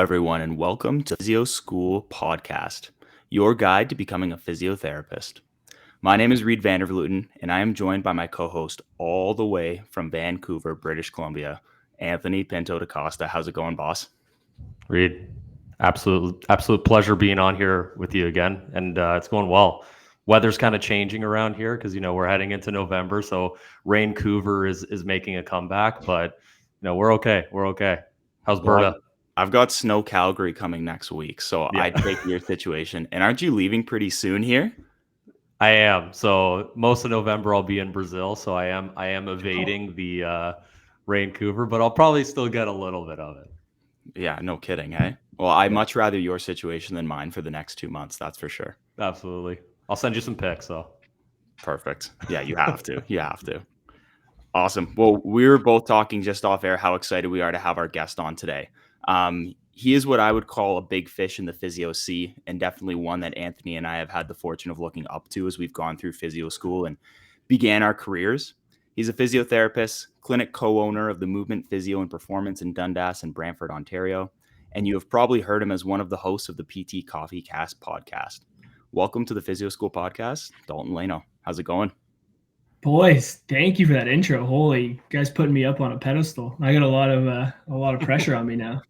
Everyone, and welcome to PhysioSchool Podcast, your guide to becoming a physiotherapist. My name is Reed Vandervluten, and I am joined by my co-host all the way from Vancouver, British Columbia, Anthony Pinto da Costa. How's it going, boss? Reed, absolute pleasure being on here with you again, and it's going well. Weather's kind of changing around here because we're heading into November, so Vancouver is making a comeback, but we're okay. We're okay. How's Berta? I've got snow Calgary coming next week, so Yeah. I take your situation. And aren't you leaving pretty soon here? I am. So most of November I'll be in Brazil, so I am evading the Vancouver, but I'll probably still get a little bit of it. Yeah, no kidding, eh? Well, I'd much rather your situation than mine for the next 2 months, that's for sure. Absolutely. I'll send you some pics, though. Perfect. Yeah, you have to. You have to. Awesome. Well, we were both talking just off air how excited we are to have our guest on today. He is what I would call a big fish in the physio sea, and definitely one that Anthony and I have had the fortune of looking up to as we've gone through physio school and began our careers. He's a physiotherapist, clinic co-owner of the Movement Physio and Performance in Dundas and Brantford, Ontario, and you have probably heard him as one of the hosts of the PT Coffee Cast podcast. Welcome to the PhysioSchool Podcast, Dalton Laino. How's it going? Boys, thank you for that intro. Holy, you guys putting me up on a pedestal. I got a lot of pressure on me now.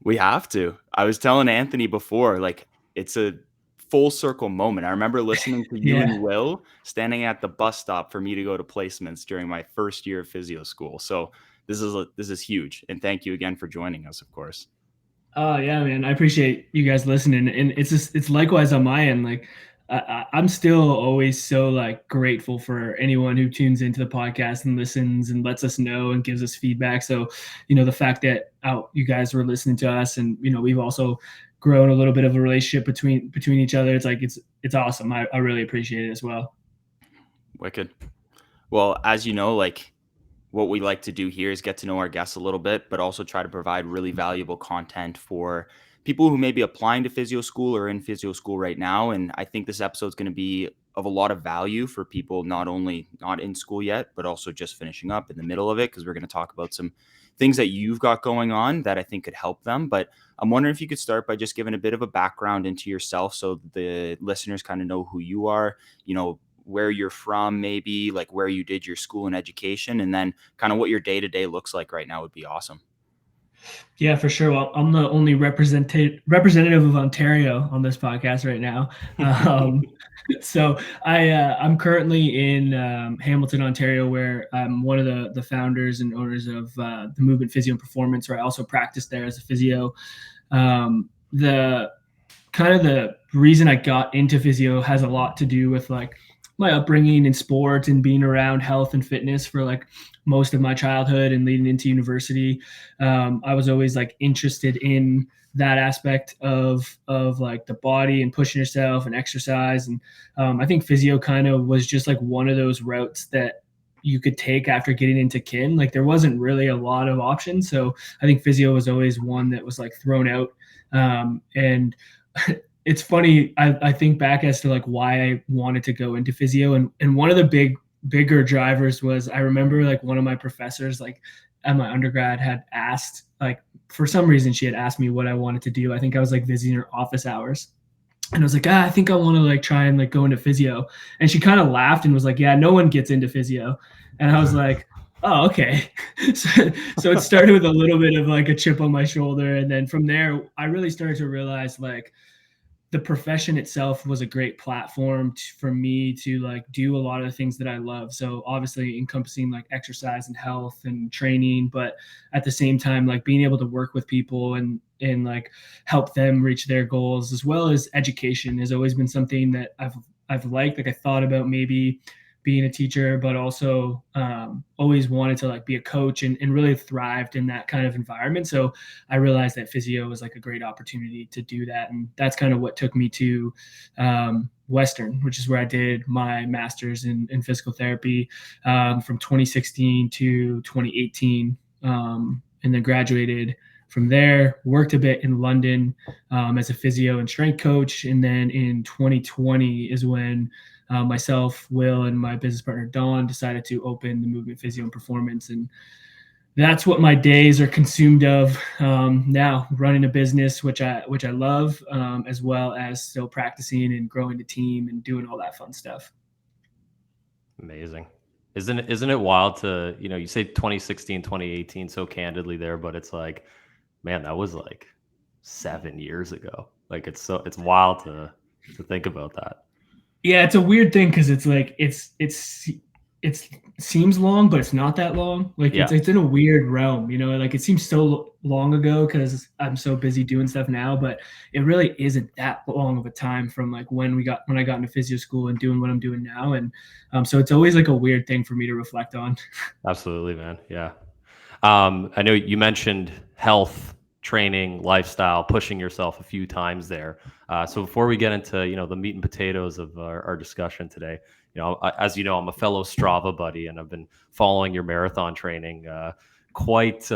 We have to. I was telling Anthony before, like, it's a full circle moment. I remember listening to you and Will standing at the bus stop for me to go to placements during my first year of physio school. So this is huge, and thank you again for joining us, of course. Oh yeah, man. I appreciate you guys listening, and it's likewise on my end. Like, I'm still always so grateful for anyone who tunes into the podcast and listens and lets us know and gives us feedback. So, the fact that you guys were listening to us, and we've also grown a little bit of a relationship between each other. It's awesome. I really appreciate it as well. Wicked. Well, as you know, what we like to do here is get to know our guests a little bit, but also try to provide really valuable content for people who may be applying to physio school or in physio school right now. And I think this episode is going to be of a lot of value for people not only not in school yet, but also just finishing up in the middle of it, because we're going to talk about some things that you've got going on that I think could help them. But I'm wondering if you could start by just giving a bit of a background into yourself so the listeners kind of know who you are, where you're from, maybe like where you did your school and education, and then kind of what your day-to-day looks like right now would be awesome. Yeah, for sure. Well, I'm the only representative of Ontario on this podcast right now. So I'm currently in Hamilton, Ontario, where I'm one of the founders and owners of the Movement Physio and Performance, where I also practice there as a physio. The reason I got into physio has a lot to do with my upbringing in sports and being around health and fitness for most of my childhood and leading into university. I was always interested in that aspect of the body and pushing yourself and exercise. And I think physio kind of was just one of those routes that you could take after getting into kin. There wasn't really a lot of options. So I think physio was always one that was thrown out. And it's funny. I think back as to why I wanted to go into physio, and one of the bigger drivers was, I remember one of my professors at my undergrad had asked, for some reason she had asked me what I wanted to do. I think I was visiting her office hours, and I was like, I think I want to try and go into physio. And she kind of laughed and was like, yeah, no one gets into physio. And I was like, oh, okay. So it started with a little bit of a chip on my shoulder, and then from there I really started to realize the profession itself was a great platform for me to do a lot of the things that I love. So obviously encompassing exercise and health and training, but at the same time, being able to work with people and help them reach their goals, as well as education has always been something that I've liked. I thought about maybe being a teacher, but also always wanted to be a coach and really thrived in that kind of environment. So I realized that physio was a great opportunity to do that. And that's kind of what took me to Western, which is where I did my master's in physical therapy from 2016 to 2018, and then graduated from there, worked a bit in London as a physio and strength coach. And then in 2020 is when myself, Will, and my business partner, Don, decided to open the Movement Physio and Performance. And that's what my days are consumed of now, running a business, which I love, as well as still practicing and growing the team and doing all that fun stuff. Amazing. Isn't it wild to, you say 2016, 2018 so candidly there, but it's like, man, that was like 7 years ago. Like it's wild to think about that. Yeah, it's a weird thing because it's like it seems long, but it's not that long. Like Yeah. it's in a weird realm, like it seems so long ago because I'm so busy doing stuff now, but it really isn't that long of a time from like when I got into physio school and doing what I'm doing now. And so it's always like a weird thing for me to reflect on. Absolutely, man. Yeah. I know you mentioned health, training, lifestyle, pushing yourself a few times there. So before we get into, the meat and potatoes of our discussion today, as you know, I'm a fellow Strava buddy, and I've been following your marathon training quite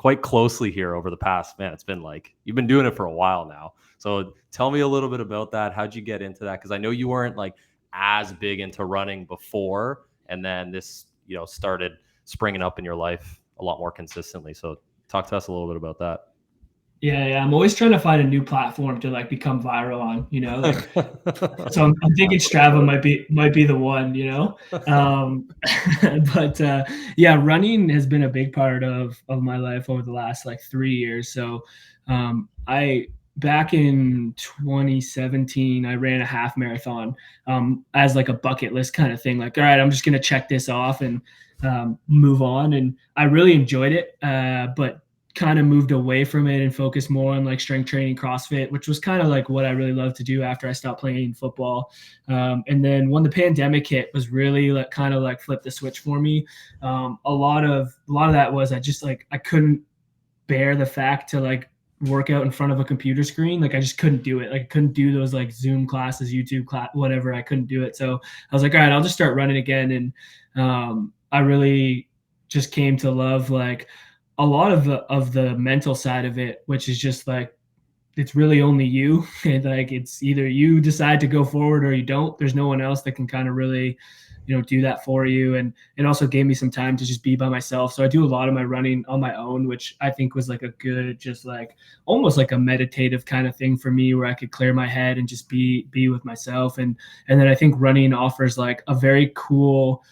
quite closely here over the past, man, it's been like, you've been doing it for a while now. So tell me a little bit about that. How'd you get into that? Because I know you weren't like as big into running before, and then this, started springing up in your life a lot more consistently. So talk to us a little bit about that. Yeah, I'm always trying to find a new platform to like become viral on, like so I'm thinking Strava might be the one, but yeah, running has been a big part of my life over the last like 3 years. So I back in 2017 I ran a half marathon as like a bucket list kind of thing, like, all right, I'm just gonna check this off and move on, and I really enjoyed it, but kind of moved away from it and focused more on like strength training, CrossFit, which was kind of like what I really loved to do after I stopped playing football. And then when the pandemic hit, was really like kind of like flipped the switch for me. A lot of that was I couldn't bear the fact to like work out in front of a computer screen. Like I just couldn't do it. Like I couldn't do those like Zoom classes, YouTube class, whatever. I couldn't do it. So I was like, all right, I'll just start running again. And I really just came to love like a lot of the mental side of it, which is just like, it's really only you. And like, it's either you decide to go forward or you don't. There's no one else that can kind of really, do that for you. And it also gave me some time to just be by myself. So I do a lot of my running on my own, which I think was like a good, just like almost like a meditative kind of thing for me, where I could clear my head and just be with myself. And then I think running offers like a very cool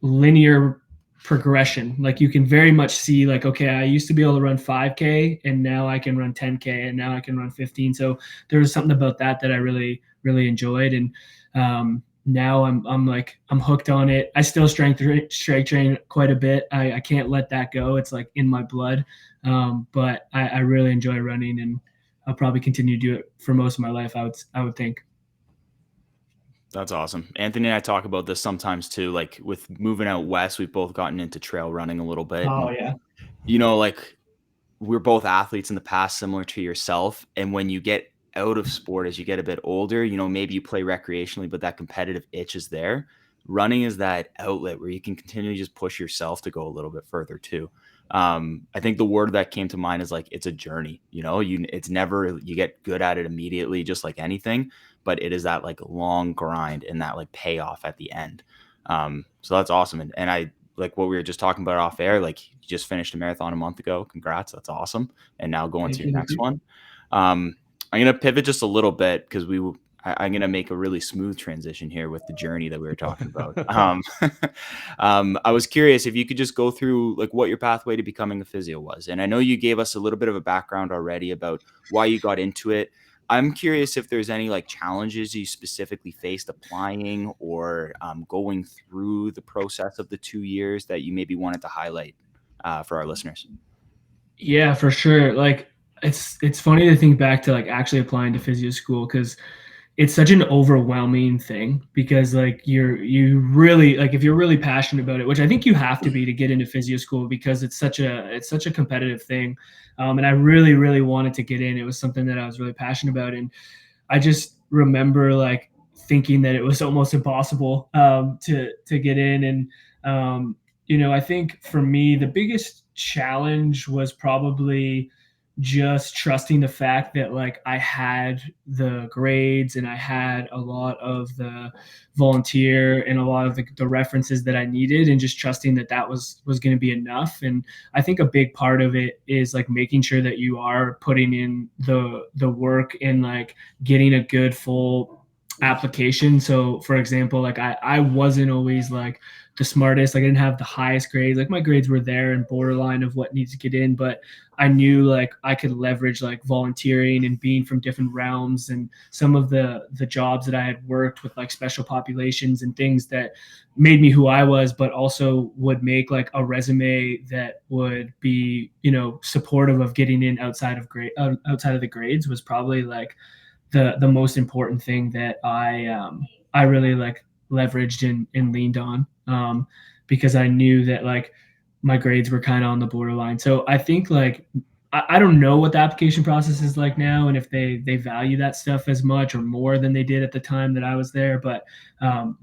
linear progression. Like you can very much see like, okay, I used to be able to run 5K and now I can run 10K and now I can run 15. So there was something about that I really, really enjoyed. And now I'm hooked on it. I still strength train quite a bit. I can't let that go. It's like in my blood. But I really enjoy running, and I'll probably continue to do it for most of my life, I would think. That's awesome. Anthony and I talk about this sometimes too. Like with moving out west, we've both gotten into trail running a little bit. Oh, And, yeah. like we're both athletes in the past, similar to yourself. And when you get out of sport as you get a bit older, maybe you play recreationally, but that competitive itch is there. Running is that outlet where you can continue to just push yourself to go a little bit further too. I think the word that came to mind is like, it's a journey, it's never, you get good at it immediately, just like anything, but it is that like long grind and that like payoff at the end. So that's awesome. And I, like what we were just talking about off air, like you just finished a marathon a month ago. Congrats. That's awesome. And now going to your next one. I'm going to pivot just a little bit because I'm going to make a really smooth transition here with the journey that we were talking about. I was curious if you could just go through like what your pathway to becoming a physio was. And I know you gave us a little bit of a background already about why you got into it. I'm curious if there's any like challenges you specifically faced applying or going through the process of the 2 years that you maybe wanted to highlight for our listeners. Yeah, for sure. Like it's funny to think back to like actually applying to physio school, because it's such an overwhelming thing, because like you really, like if you're really passionate about it, which I think you have to be to get into physio school, because it's such a competitive thing. And I really, really wanted to get in. It was something that I was really passionate about. And I just remember like thinking that it was almost impossible to get in. And I think for me, the biggest challenge was probably just trusting the fact that like I had the grades and I had a lot of the volunteer and a lot of the references that I needed, and just trusting that that was going to be enough. And I think a big part of it is like making sure that you are putting in the work and like getting a good full application. So for example, like I wasn't always like the smartest. Like I didn't have the highest grades. Like my grades were there and borderline of what needs to get in, but I knew like I could leverage like volunteering and being from different realms and some of the jobs that I had worked with like special populations and things that made me who I was, but also would make like a resume that would be, you know, supportive of getting in outside of outside of the grades was probably like the most important thing that I really like leveraged and leaned on, because I knew that like my grades were kind of on the borderline. So I think like I don't know what the application process is like now, and if they value that stuff as much or more than they did at the time that I was there. But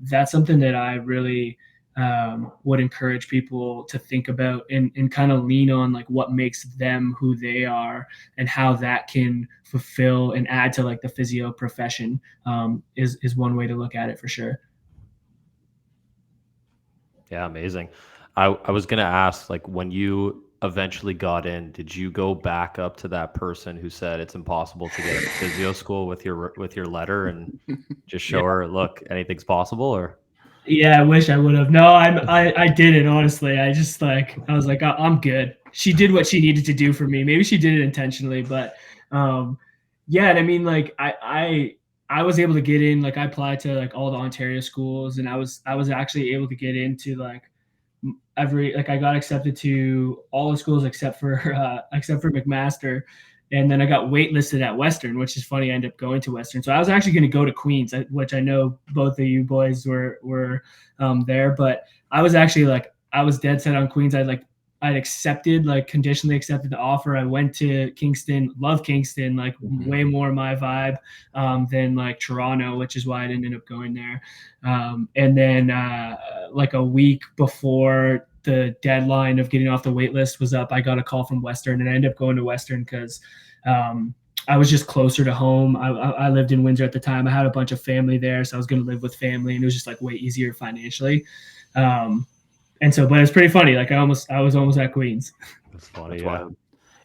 that's something that I really would encourage people to think about and kind of lean on like what makes them who they are and how that can fulfill and add to like the physio profession, is one way to look at it for sure. Yeah, amazing. I was gonna ask, like, when you eventually got in, did you go back up to that person who said it's impossible to get into physio school with your letter and just show her, look, anything's possible? Or Yeah, I wish I would have. No, I didn't, honestly. I just like I was like, I'm good. She did what she needed to do for me. Maybe she did it intentionally, but um yeah, and I mean like I was able to get in, like I applied to like all the Ontario schools, and I was actually able to get into like every, like I got accepted to all the schools except for McMaster. And then I got waitlisted at Western, which is funny. I ended up going to Western. So I was actually going to go to Queens, which I know both of you boys were there. But I was actually like, I was dead set on Queens. I'd accepted, like conditionally accepted the offer. I went to Kingston, love Kingston, like way more my vibe than like Toronto, which is why I didn't end up going there. And then like a week before the deadline of getting off the wait list was up, I got a call from Western, and I ended up going to Western because I was just closer to home. I lived in Windsor at the time. I had a bunch of family there, so I was going to live with family, and it was just like way easier financially. And so, but it's pretty funny. Like I was almost at Queens. that's funny. That's Yeah. wild.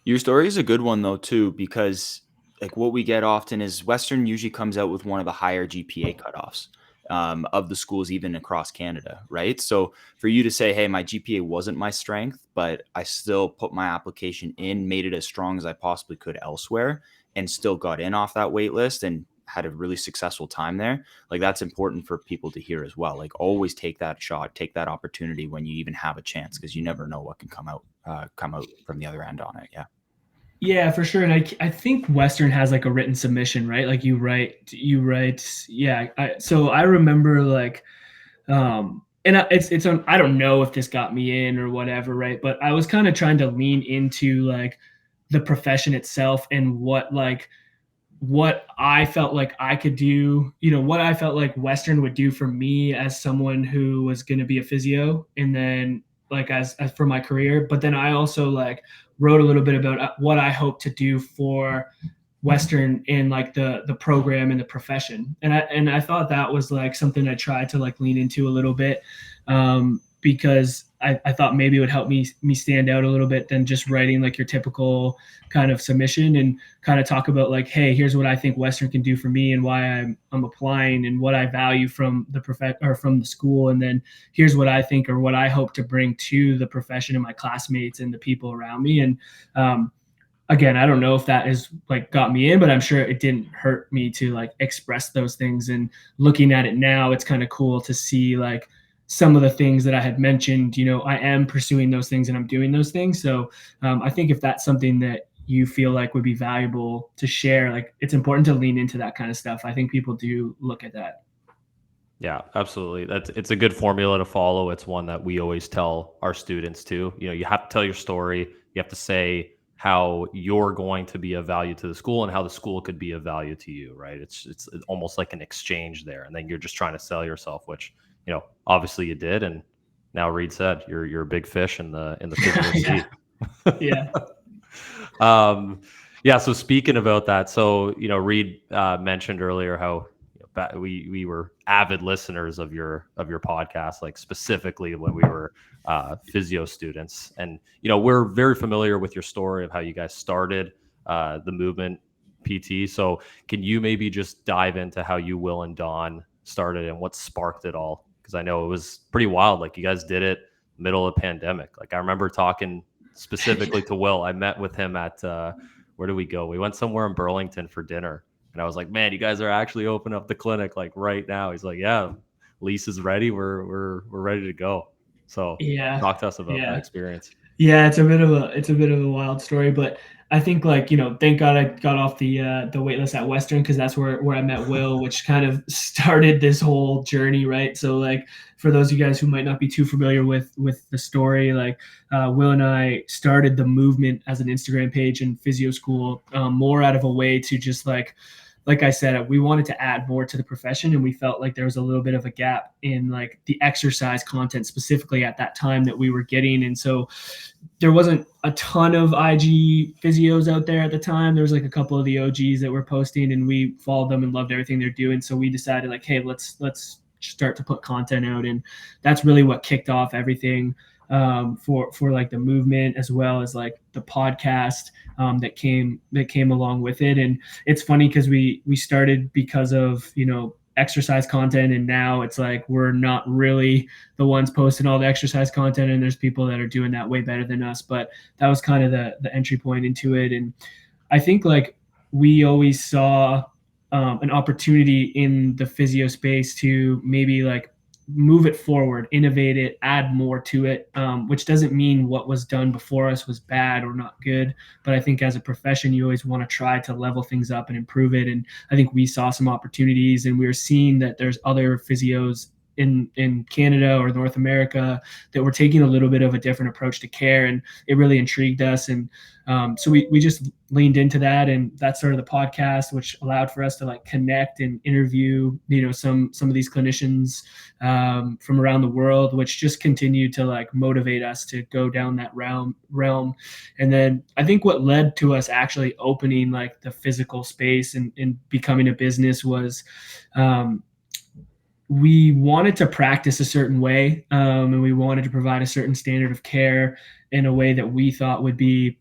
Your story is a good one though too, because like what we get often is Western usually comes out with one of the higher GPA cutoffs of the schools even across Canada, right? So for you to say, hey, my GPA wasn't my strength, but I still put my application in, made it as strong as I possibly could elsewhere, and still got in off that wait list and had a really successful time there. Like that's important for people to hear as well. Like always take that shot, take that opportunity when you even have a chance, because you never know what can come out from the other end on it. Yeah. Yeah, for sure. And I think Western has like a written submission, right? Like you write. Yeah. So I remember like, and it's on, I don't know if this got me in or whatever, right? But I was kind of trying to lean into like the profession itself and what I felt like I could do, you know, what I felt like Western would do for me as someone who was going to be a physio, and then like as for my career. But then I also like wrote a little bit about what I hope to do for Western in like the program and the profession. And I thought that was like something I tried to like lean into a little bit, because I thought maybe it would help me stand out a little bit than just writing like your typical kind of submission, and kind of talk about like, hey, here's what I think Western can do for me and why I'm applying and what I value from from the school, and then here's what I think or what I hope to bring to the profession and my classmates and the people around me. And again, I don't know if that is like got me in, but I'm sure it didn't hurt me to like express those things. And looking at it now, it's kind of cool to see like some of the things that I had mentioned. You know, I am pursuing those things and I'm doing those things. So I think if that's something that you feel like would be valuable to share, like it's important to lean into that kind of stuff. I think people do look at that. Yeah, absolutely. It's a good formula to follow. It's one that we always tell our students too. You know, you have to tell your story. You have to say how you're going to be of value to the school and how the school could be of value to you, right? It's almost like an exchange there. And then you're just trying to sell yourself, which, you know, obviously you did. And now Reed said you're a big fish in the physio sea. Yeah. Yeah. So speaking about that, so Reed mentioned earlier how we were avid listeners of your podcast, like specifically when we were physio students, and we're very familiar with your story of how you guys started the Movement PT. So can you maybe just dive into how you, Will, and Don started and what sparked it all? Because I know it was pretty wild. Like, you guys did it middle of the pandemic. Like, I remember talking specifically to Will. I met with him at where did we go? We went somewhere in Burlington for dinner. And I was like, man, you guys are actually opening up the clinic like right now. He's like, yeah, lease is ready. We're ready to go. So Yeah. talk to us about Yeah. that experience. Yeah, it's a bit of a wild story, but I think, like, thank God I got off the wait list at Western, because that's where I met Will, which kind of started this whole journey, right? So, like, for those of you guys who might not be too familiar with the story, like, Will and I started the Movement as an Instagram page and PhysioSchool, more out of a way to just like I said, we wanted to add more to the profession, and we felt like there was a little bit of a gap in like the exercise content specifically at that time that we were getting. And so there wasn't a ton of IG physios out there at the time. There was like a couple of the OGs that were posting, and we followed them and loved everything they're doing. So we decided, like, hey, let's start to put content out. And that's really what kicked off everything for like the Movement, as well as like the podcast that came along with it. And it's funny because we started because of exercise content, and now it's like we're not really the ones posting all the exercise content, and there's people that are doing that way better than us. But that was kind of the entry point into it. And I think, like, we always saw an opportunity in the physio space to maybe like move it forward, innovate it, add more to it, which doesn't mean what was done before us was bad or not good. But I think as a profession, you always want to try to level things up and improve it. And I think we saw some opportunities, and we were seeing that there's other physios in Canada or North America that were taking a little bit of a different approach to care, and it really intrigued us. And so we just leaned into that, and that started the podcast, which allowed for us to like connect and interview some of these clinicians from around the world, which just continued to like motivate us to go down that realm. And then I think what led to us actually opening like the physical space and becoming a business was we wanted to practice a certain way, and we wanted to provide a certain standard of care in a way that we thought would be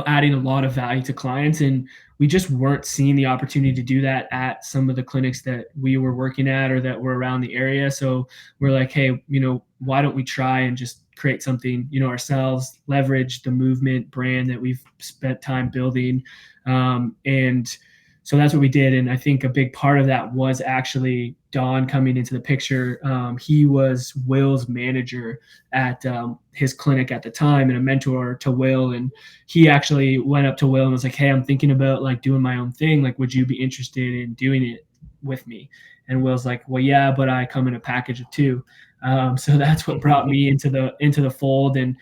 adding a lot of value to clients. And we just weren't seeing the opportunity to do that at some of the clinics that we were working at or that were around the area. So we're like, hey, why don't we try and just create something ourselves, leverage the Movement brand that we've spent time building. And so that's what we did. And I think a big part of that was actually Don coming into the picture. He was Will's manager at his clinic at the time and a mentor to Will. And he actually went up to Will and was like, hey, I'm thinking about like doing my own thing. Like, would you be interested in doing it with me? And Will's like, well, yeah, but I come in a package of two. So that's what brought me into the fold. And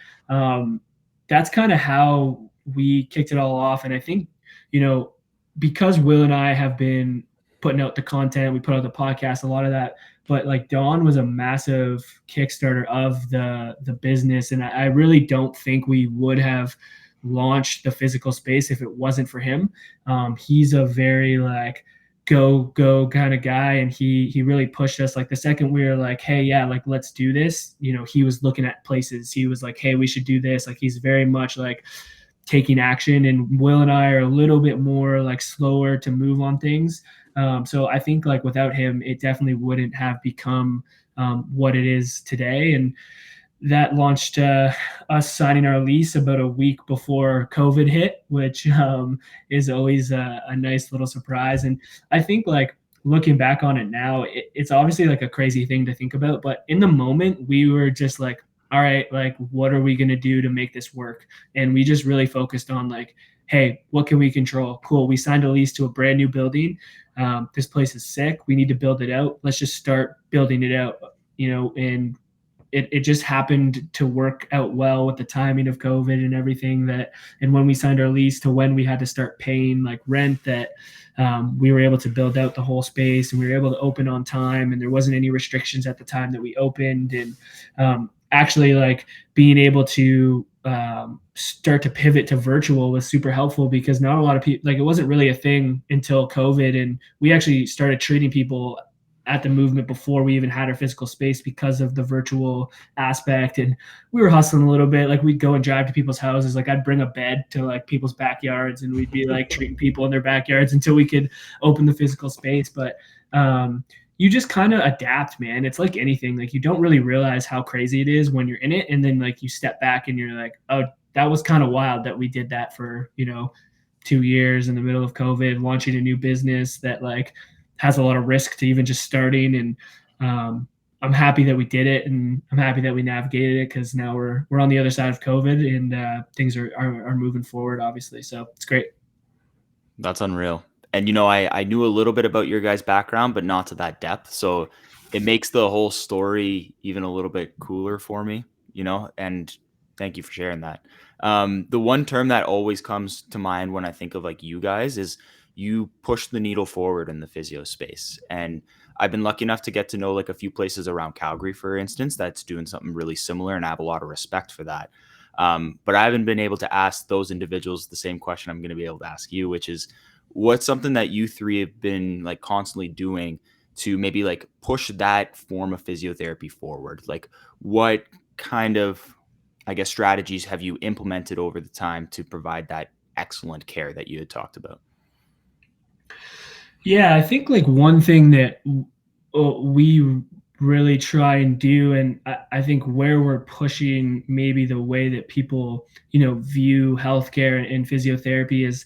that's kind of how we kicked it all off. And I think, because Will and I have been putting out the content, we put out the podcast, a lot of that, but like Don was a massive Kickstarter of the business. And I really don't think we would have launched the physical space if it wasn't for him. He's a very like go kind of guy. And he really pushed us. Like the second we were like, hey, yeah, like let's do this, he was looking at places. He was like, hey, we should do this. Like he's very much like taking action, and Will and I are a little bit more like slower to move on things. So I think like without him, it definitely wouldn't have become what it is today. And that launched us signing our lease about a week before COVID hit, which is always a nice little surprise. And I think like looking back on it now, it's obviously like a crazy thing to think about, but in the moment we were just like, all right, like what are we going to do to make this work? And we just really focused on like, hey, what can we control? Cool. We signed a lease to a brand new building. This place is sick. We need to build it out. Let's just start building it out, and it just happened to work out well with the timing of COVID and everything and when we signed our lease to when we had to start paying like rent, that we were able to build out the whole space, and we were able to open on time, and there wasn't any restrictions at the time that we opened. And actually like being able to start to pivot to virtual was super helpful, because not a lot of people, like, it wasn't really a thing until COVID, and we actually started treating people at the movement before we even had our physical space because of the virtual aspect. And we were hustling a little bit. Like, we'd go and drive to people's houses. Like, I'd bring a bed to like people's backyards, and we'd be like treating people in their backyards until we could open the physical space. But you just kind of adapt, man. It's like anything. Like, you don't really realize how crazy it is when you're in it, and then like you step back and you're like, oh, that was kind of wild that we did that for 2 years in the middle of COVID, launching a new business that like has a lot of risk to even just starting. And I'm happy that we did it, and I'm happy that we navigated it, because now we're on the other side of COVID, and things are moving forward, obviously. So it's great. That's unreal. And I knew a little bit about your guys' background, but not to that depth. So it makes the whole story even a little bit cooler for me, and thank you for sharing that. The one term that always comes to mind when I think of like you guys is you push the needle forward in the physio space. And I've been lucky enough to get to know like a few places around Calgary, for instance, that's doing something really similar, and I have a lot of respect for that. But I haven't been able to ask those individuals the same question I'm going to be able to ask you, which is, what's something that you three have been like constantly doing to maybe like push that form of physiotherapy forward? Like, what kind of, I guess, strategies have you implemented over the time to provide that excellent care that you had talked about? Yeah, I think like one thing that we really try and do, and I think where we're pushing maybe the way that people, view healthcare and physiotherapy, is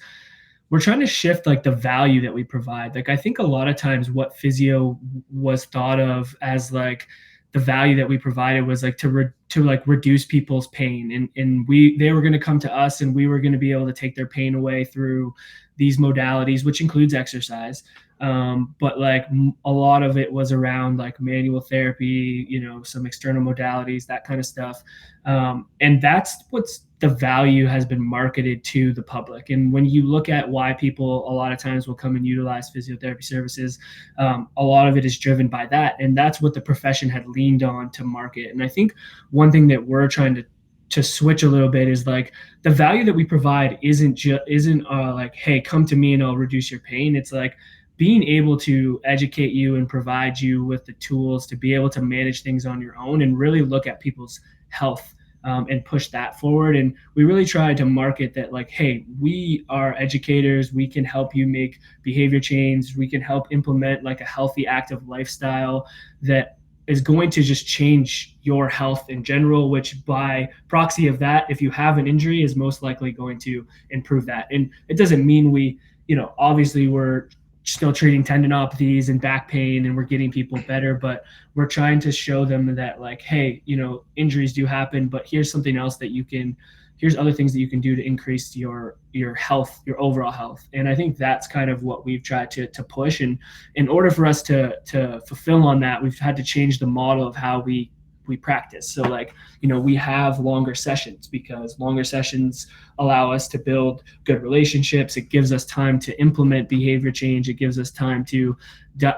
we're trying to shift like the value that we provide. Like, I think a lot of times what physio was thought of as like the value that we provided was like to like reduce people's pain, and they were going to come to us, and we were going to be able to take their pain away through these modalities, which includes exercise. But like a lot of it was around like manual therapy, some external modalities, that kind of stuff. And that's what's the value has been marketed to the public. And when you look at why people a lot of times will come and utilize physiotherapy services, a lot of it is driven by that. And that's what the profession had leaned on to market. And I think one thing that we're trying to switch a little bit is like the value that we provide isn't like, hey, come to me and I'll reduce your pain. It's like being able to educate you and provide you with the tools to be able to manage things on your own and really look at people's health, and push that forward. And we really try to market that like, hey, we are educators. We can help you make behavior change. We can help implement like a healthy, active lifestyle that is going to just change your health in general, which by proxy of that, if you have an injury, is most likely going to improve that. And it doesn't mean we, obviously we're still treating tendinopathies and back pain and we're getting people better, but we're trying to show them that like, hey, injuries do happen, but here's something else that here's other things that you can do to increase your health, your overall health. And I think that's kind of what we've tried to push. And in order for us to fulfill on that, we've had to change the model of how we practice. So like, we have longer sessions because longer sessions allow us to build good relationships. It gives us time to implement behavior change. It gives us time to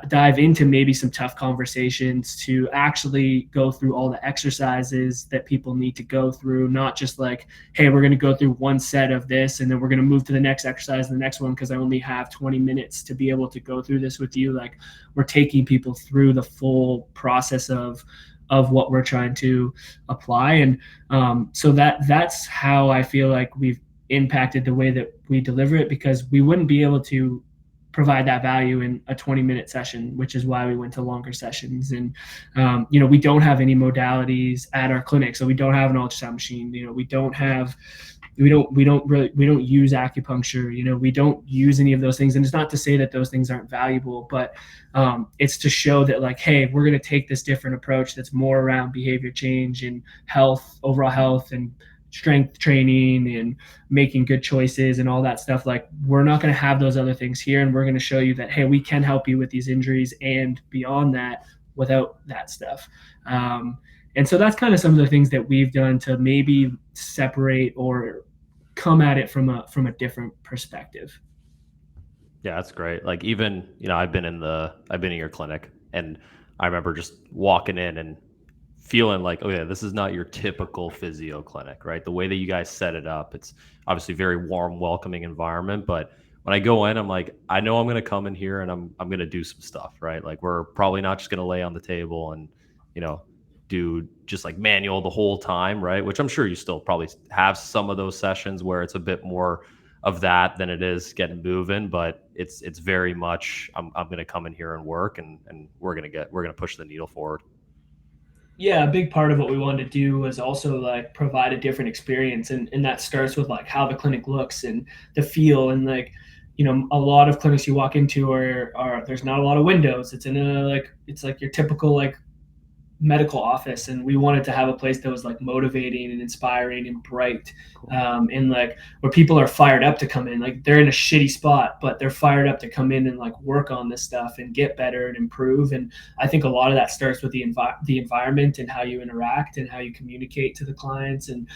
dive into maybe some tough conversations, to actually go through all the exercises that people need to go through, not just like, hey, we're going to go through one set of this and then we're going to move to the next exercise and the next one because I only have 20 minutes to be able to go through this with you. Like, we're taking people through the full process of what we're trying to apply. And so that's how I feel like we've impacted the way that we deliver it, because we wouldn't be able to provide that value in a 20-minute session, which is why we went to longer sessions. And we don't have any modalities at our clinic, so we don't have an ultrasound machine. We don't use acupuncture. We don't use any of those things. And it's not to say that those things aren't valuable, but it's to show that like, hey, we're going to take this different approach that's more around behavior change and health, overall health, and strength training and making good choices and all that stuff. Like, we're not going to have those other things here. And we're going to show you that, hey, we can help you with these injuries and beyond that without that stuff. And so that's kind of some of the things that we've done to maybe separate or come at it from a different perspective. Yeah, that's great. Like, even, I've been in your clinic, and I remember just walking in and feeling like, oh yeah, this is not your typical physio clinic, right? The way that you guys set it up, it's obviously very warm, welcoming environment. But when I go in, I'm like, I know I'm going to come in here and I'm going to do some stuff, right? Like we're probably not just going to lay on the table and, you know, do just like manual the whole time, right? Which I'm sure you still probably have some of those sessions where it's a bit more of that than it is getting moving, but it's very much I'm going to come in here and work and we're going to push the needle forward. Yeah, a big part of what we wanted to do was also like provide a different experience, and that starts with like how the clinic looks and the feel, and like, you know, a lot of clinics you walk into are there's not a lot of windows. It's in a like it's like your typical like medical office, and we wanted to have a place that was like motivating and inspiring and bright, and like where people are fired up to come in. Like they're in a shitty spot, but they're fired up to come in and like work on this stuff and get better and improve. And I think a lot of that starts with the environment and how you interact and how you communicate to the clients. And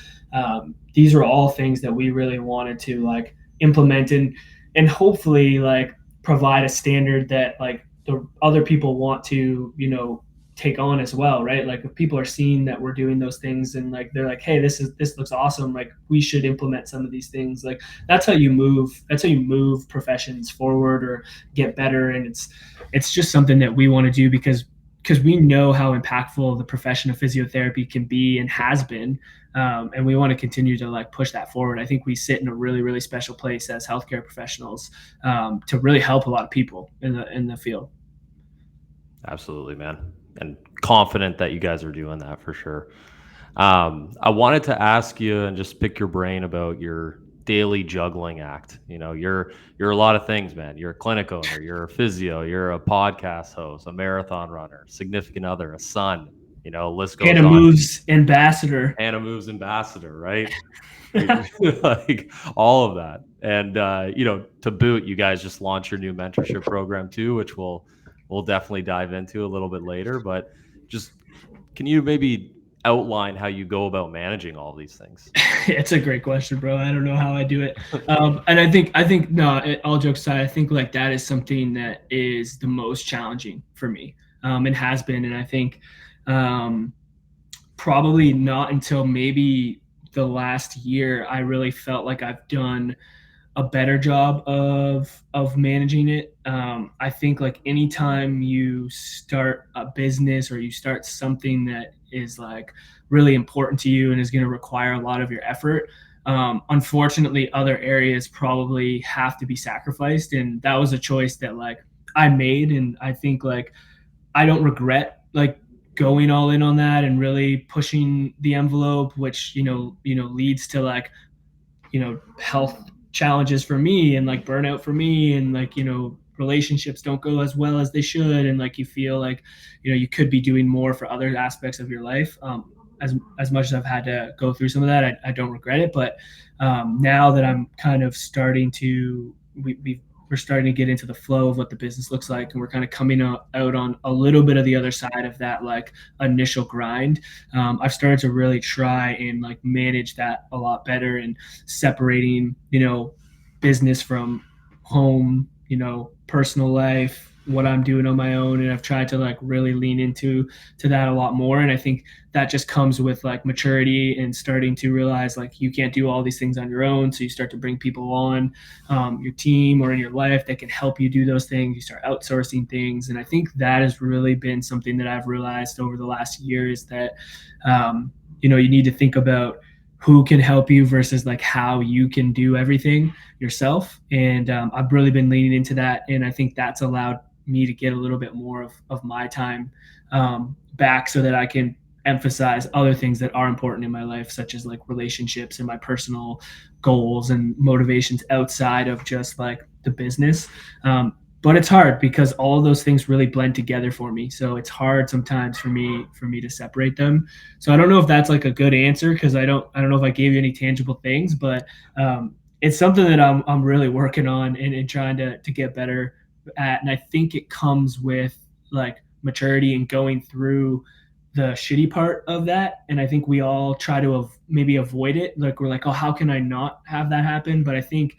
these are all things that we really wanted to like implement and hopefully like provide a standard that like the other people want to, you know, take on as well, right? Like if people are seeing that we're doing those things and like they're like, hey, this looks awesome, like we should implement some of these things. Like that's how you move professions forward or get better. And it's just something that we want to do because we know how impactful the profession of physiotherapy can be and has been, and we want to continue to like push that forward. I think we sit in a really, really special place as healthcare professionals, to really help a lot of people in the field. Absolutely, man. And confident that you guys are doing that for sure. I wanted to ask you and just pick your brain about your daily juggling act. You know, you're a lot of things, man. You're a clinic owner, you're a physio, you're a podcast host, a marathon runner, significant other, a son, you know, list goes on. Hannah Moves ambassador. Hannah Moves ambassador, right? Like all of that. And you know, to boot, you guys just launched your new mentorship program too, which we'll definitely dive into a little bit later. But just can you maybe outline how you go about managing all these things? It's a great question, bro. I don't know how I do it. And I think no, all jokes aside, I think like that is something that is the most challenging for me, and has been. And I think probably not until maybe the last year, I really felt like I've done a better job of managing it. I think like anytime you start a business or you start something that is like really important to you and is going to require a lot of your effort, unfortunately other areas probably have to be sacrificed. And that was a choice that like I made. And I think like I don't regret like going all in on that and really pushing the envelope, which, you know, leads to like, you know, health challenges for me and like burnout for me, and like, you know, relationships don't go as well as they should, and like you feel like, you know, you could be doing more for other aspects of your life. As much as I've had to go through some of that, I don't regret it. But now that I'm kind of starting to we're starting to get into the flow of what the business looks like, and we're kind of coming out on a little bit of the other side of that like initial grind. I've started to really try and like manage that a lot better, and separating, you know, business from home, you know, personal life, what I'm doing on my own. And I've tried to like really lean into that a lot more. And I think that just comes with like maturity and starting to realize like you can't do all these things on your own. So you start to bring people on your team or in your life that can help you do those things. You start outsourcing things. And I think that has really been something that I've realized over the last year, is that, you know, you need to think about who can help you versus like how you can do everything yourself. And I've really been leaning into that. And I think that's allowed me to get a little bit more of my time back, so that I can emphasize other things that are important in my life, such as like relationships and my personal goals and motivations outside of just like the business. But it's hard because all of those things really blend together for me. So it's hard sometimes for me to separate them. So I don't know if that's like a good answer, because I don't know if I gave you any tangible things, but it's something that I'm really working on and trying to get better at. And I think it comes with like maturity and going through the shitty part of that. And I think we all try to maybe avoid it. Like we're like, oh, how can I not have that happen? But I think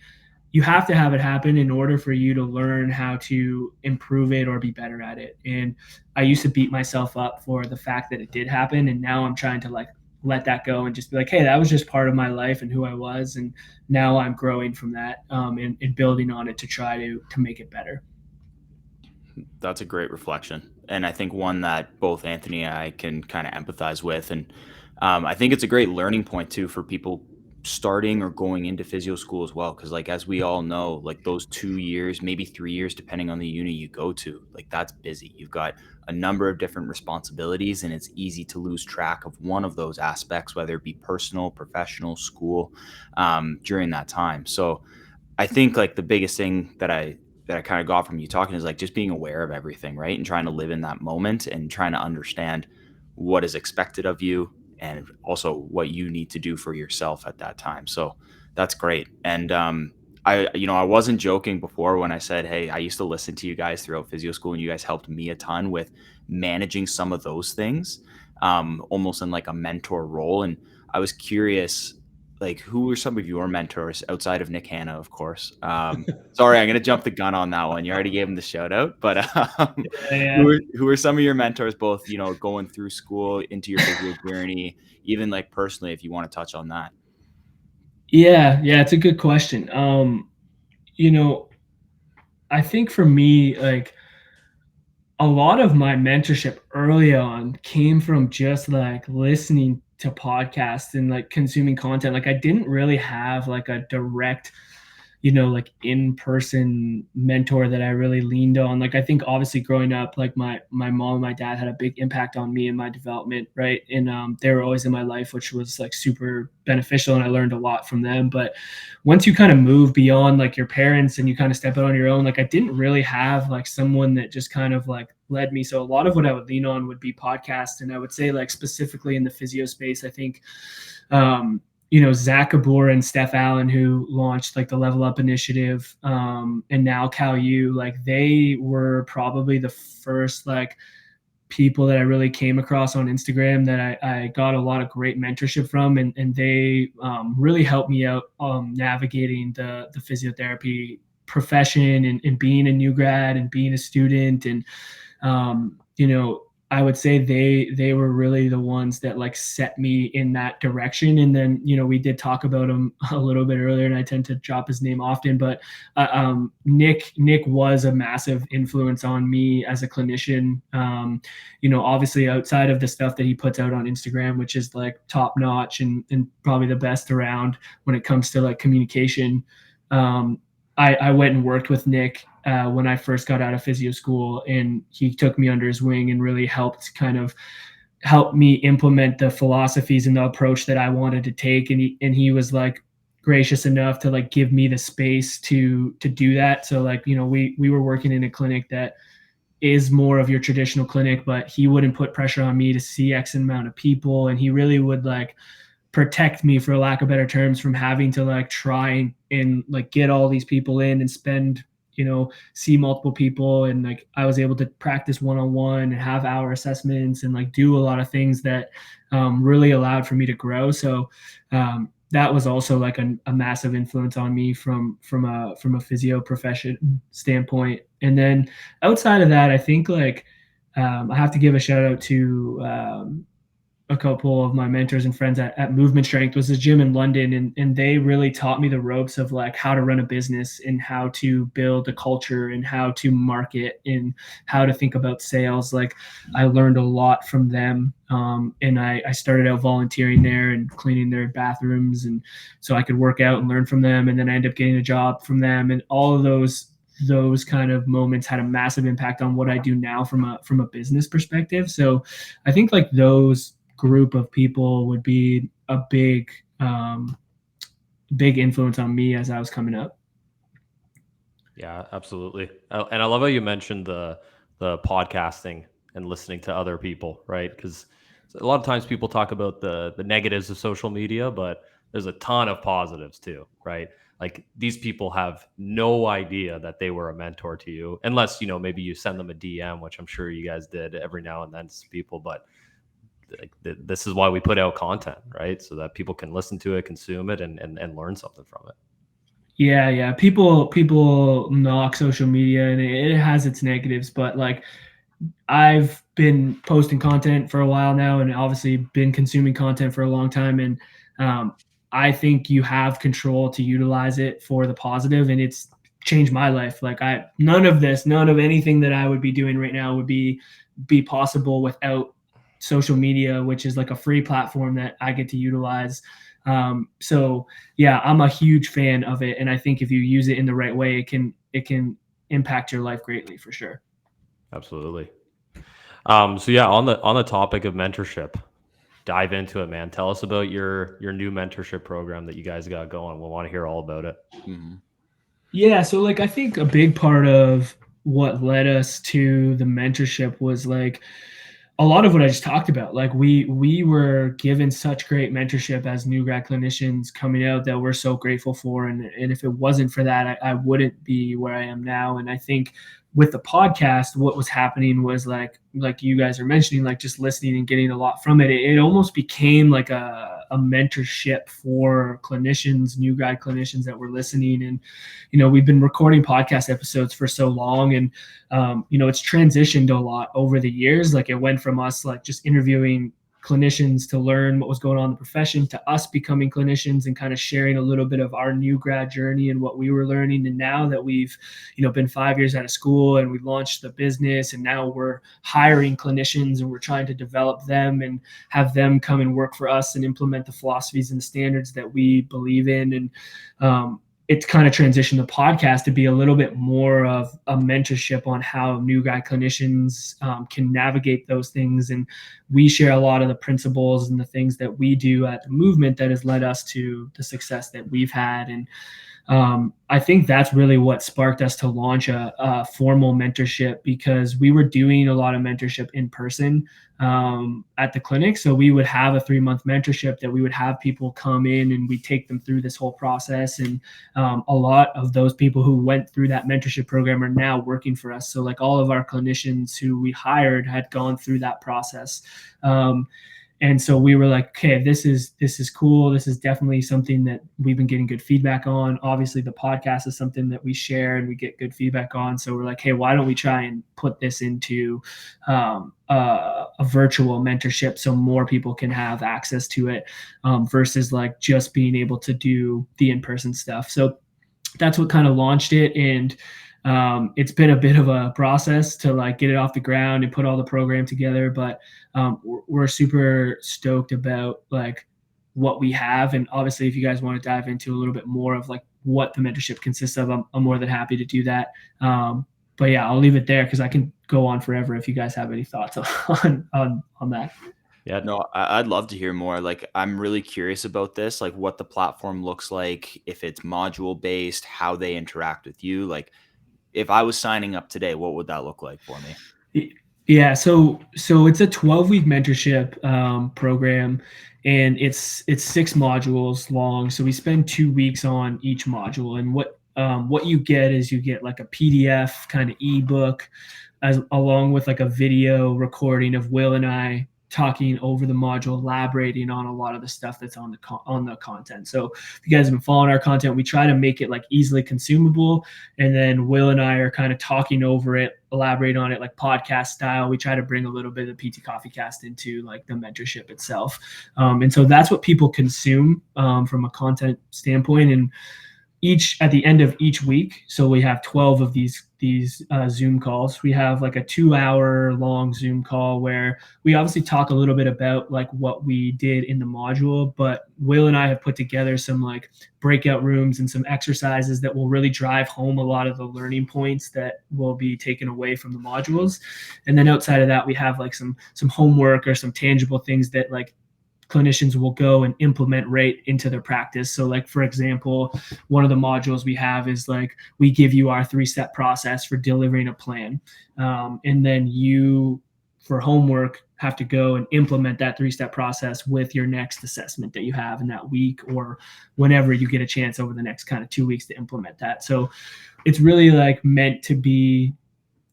you have to have it happen in order for you to learn how to improve it or be better at it. And I used to beat myself up for the fact that it did happen. And now I'm trying to like let that go and just be like, hey, that was just part of my life and who I was. And now I'm growing from that, and building on it to try to make it better. That's a great reflection. And I think one that both Anthony and I can kind of empathize with. And I think it's a great learning point too for people starting or going into physio school as well. Cause like, as we all know, like those 2 years, maybe 3 years, depending on the uni you go to, like that's busy. You've got a number of different responsibilities and it's easy to lose track of one of those aspects, whether it be personal, professional, school, during that time. So I think like the biggest thing that I kind of got from you talking is like just being aware of everything, right? And trying to live in that moment and trying to understand what is expected of you and also what you need to do for yourself at that time. So that's great. And I wasn't joking before when I said, hey, I used to listen to you guys throughout physio school and you guys helped me a ton with managing some of those things, almost in like a mentor role. And I was curious, like, who were some of your mentors outside of Nick Hanna, of course? Sorry, I'm gonna jump the gun on that one. You already gave him the shout out, but Yeah. who are some of your mentors, both going through school into your physio journey, even like personally, if you want to touch on that? Yeah, it's a good question. You know, I think for me, like a lot of my mentorship early on came from just like listening to podcasts and like consuming content. Like I didn't really have like a direct, like in-person mentor that I really leaned on. Like I think obviously growing up, like my mom and my dad had a big impact on me and my development, right? And they were always in my life, which was like super beneficial, and I learned a lot from them. But once you kind of move beyond like your parents and you kind of step out on your own, like I didn't really have like someone that just kind of like led me. So a lot of what I would lean on would be podcasts, and I would say like specifically in the physio space, I think Zach Gabor and Steph Allen, who launched like the Level Up Initiative, and now Cal U, like they were probably the first like people that I really came across on Instagram that I got a lot of great mentorship from, and they really helped me out navigating the physiotherapy profession and being a new grad and being a student. And I would say they were really the ones that like set me in that direction. And then we did talk about him a little bit earlier, and I tend to drop his name often, but Nick was a massive influence on me as a clinician. Obviously outside of the stuff that he puts out on Instagram, which is like top notch and probably the best around when it comes to like communication. I went and worked with Nick when I first got out of physio school, and he took me under his wing and really helped me implement the philosophies and the approach that I wanted to take. And he was like gracious enough to like give me the space to do that. So like, we were working in a clinic that is more of your traditional clinic, but he wouldn't put pressure on me to see X amount of people. And he really would like protect me, for lack of better terms, from having to like try and like get all these people in and spend, see multiple people. And like I was able to practice one-on-one and have hour assessments and like do a lot of things that really allowed for me to grow. So that was also like a massive influence on me from a physio profession standpoint. And then outside of that, I think like I have to give a shout out to a couple of my mentors and friends at Movement Strength, was a gym in London, and they really taught me the ropes of like how to run a business and how to build a culture and how to market and how to think about sales. Like I learned a lot from them, and I started out volunteering there and cleaning their bathrooms, and so I could work out and learn from them, and then I ended up getting a job from them, and all of those kind of moments had a massive impact on what I do now from a business perspective. So I think like those group of people would be a big influence on me as I was coming up. Yeah, absolutely. And I love how you mentioned the podcasting and listening to other people, right? Because a lot of times people talk about the negatives of social media, but there's a ton of positives too, right? Like these people have no idea that they were a mentor to you, unless maybe you send them a DM, which I'm sure you guys did every now and then to people. But like this is why we put out content, right? So that people can listen to it, consume it, and learn something from it. Yeah. People knock social media, and it has its negatives, but like I've been posting content for a while now, and obviously been consuming content for a long time. And I think you have control to utilize it for the positive, and it's changed my life. Like none of anything that I would be doing right now would be possible without social media, which is like a free platform that I get to utilize. So yeah, I'm a huge fan of it, and I think if you use it in the right way, it can impact your life greatly for sure. Absolutely. So yeah, on the topic of mentorship, dive into it, man. Tell us about your new mentorship program that you guys got going. We'll want to hear all about it. Mm-hmm. Yeah, so like I think a big part of what led us to the mentorship was like a lot of what I just talked about. Like we were given such great mentorship as new grad clinicians coming out that we're so grateful for. And if it wasn't for that, I wouldn't be where I am now. And I think with the podcast, what was happening was like you guys are mentioning, like just listening and getting a lot from it. It almost became like a mentorship for clinicians, new grad clinicians that were listening. And, we've been recording podcast episodes for so long, and it's transitioned a lot over the years. Like it went from us like just interviewing clinicians to learn what was going on in the profession to us becoming clinicians and kind of sharing a little bit of our new grad journey and what we were learning. And now that we've been 5 years out of school and we launched the business, and now we're hiring clinicians and we're trying to develop them and have them come and work for us and implement the philosophies and the standards that we believe in. And it's kind of transitioned the podcast to be a little bit more of a mentorship on how new grad clinicians can navigate those things. And we share a lot of the principles and the things that we do at the movement that has led us to the success that we've had. And I think that's really what sparked us to launch a formal mentorship, because we were doing a lot of mentorship in person at the clinic. So we would have a 3-month mentorship that we would have people come in and we take them through this whole process. And a lot of those people who went through that mentorship program are now working for us. So like all of our clinicians who we hired had gone through that process. And so we were like, okay, this is cool. This is definitely something that we've been getting good feedback on. Obviously, the podcast is something that we share and we get good feedback on. So we're like, hey, why don't we try and put this into a virtual mentorship so more people can have access to it versus like just being able to do the in-person stuff. So that's what kind of launched it. And it's been a bit of a process to like get it off the ground and put all the program together, but we're super stoked about like what we have. And obviously, if you guys want to dive into a little bit more of like what the mentorship consists of, I'm more than happy to do that. But yeah, I'll leave it there because I can go on forever if you guys have any thoughts on that. Yeah, no, I'd love to hear more. Like, I'm really curious about this, like what the platform looks like, if it's module based, how they interact with you. Like, if I was signing up today, what would that look like for me? Yeah, so it's a 12-week mentorship program, and it's 6 modules long. So we spend 2 weeks on each module, and what you get is you get like a PDF kind of ebook, along with like a video recording of Will and I talking over the module, elaborating on a lot of the stuff that's on the content. So if you guys have been following our content, we try to make it like easily consumable, and then Will and I are kind of talking over it, elaborate on it like podcast style. We try to bring a little bit of the PT Coffee Cast into like the mentorship itself, and so that's what people consume from a content standpoint. And at the end of each week, so we have 12 of these Zoom calls. We have like a 2-hour long Zoom call where we obviously talk a little bit about like what we did in the module, but Will and I have put together some like breakout rooms and some exercises that will really drive home a lot of the learning points that will be taken away from the modules. And then outside of that, we have like some homework or some tangible things that like clinicians will go and implement right into their practice. So like, for example, one of the modules we have is like, we give you our 3-step process for delivering a plan. And then you, for homework, have to go and implement that 3-step process with your next assessment that you have in that week, or whenever you get a chance over the next kind of 2 weeks to implement that. So it's really like meant to be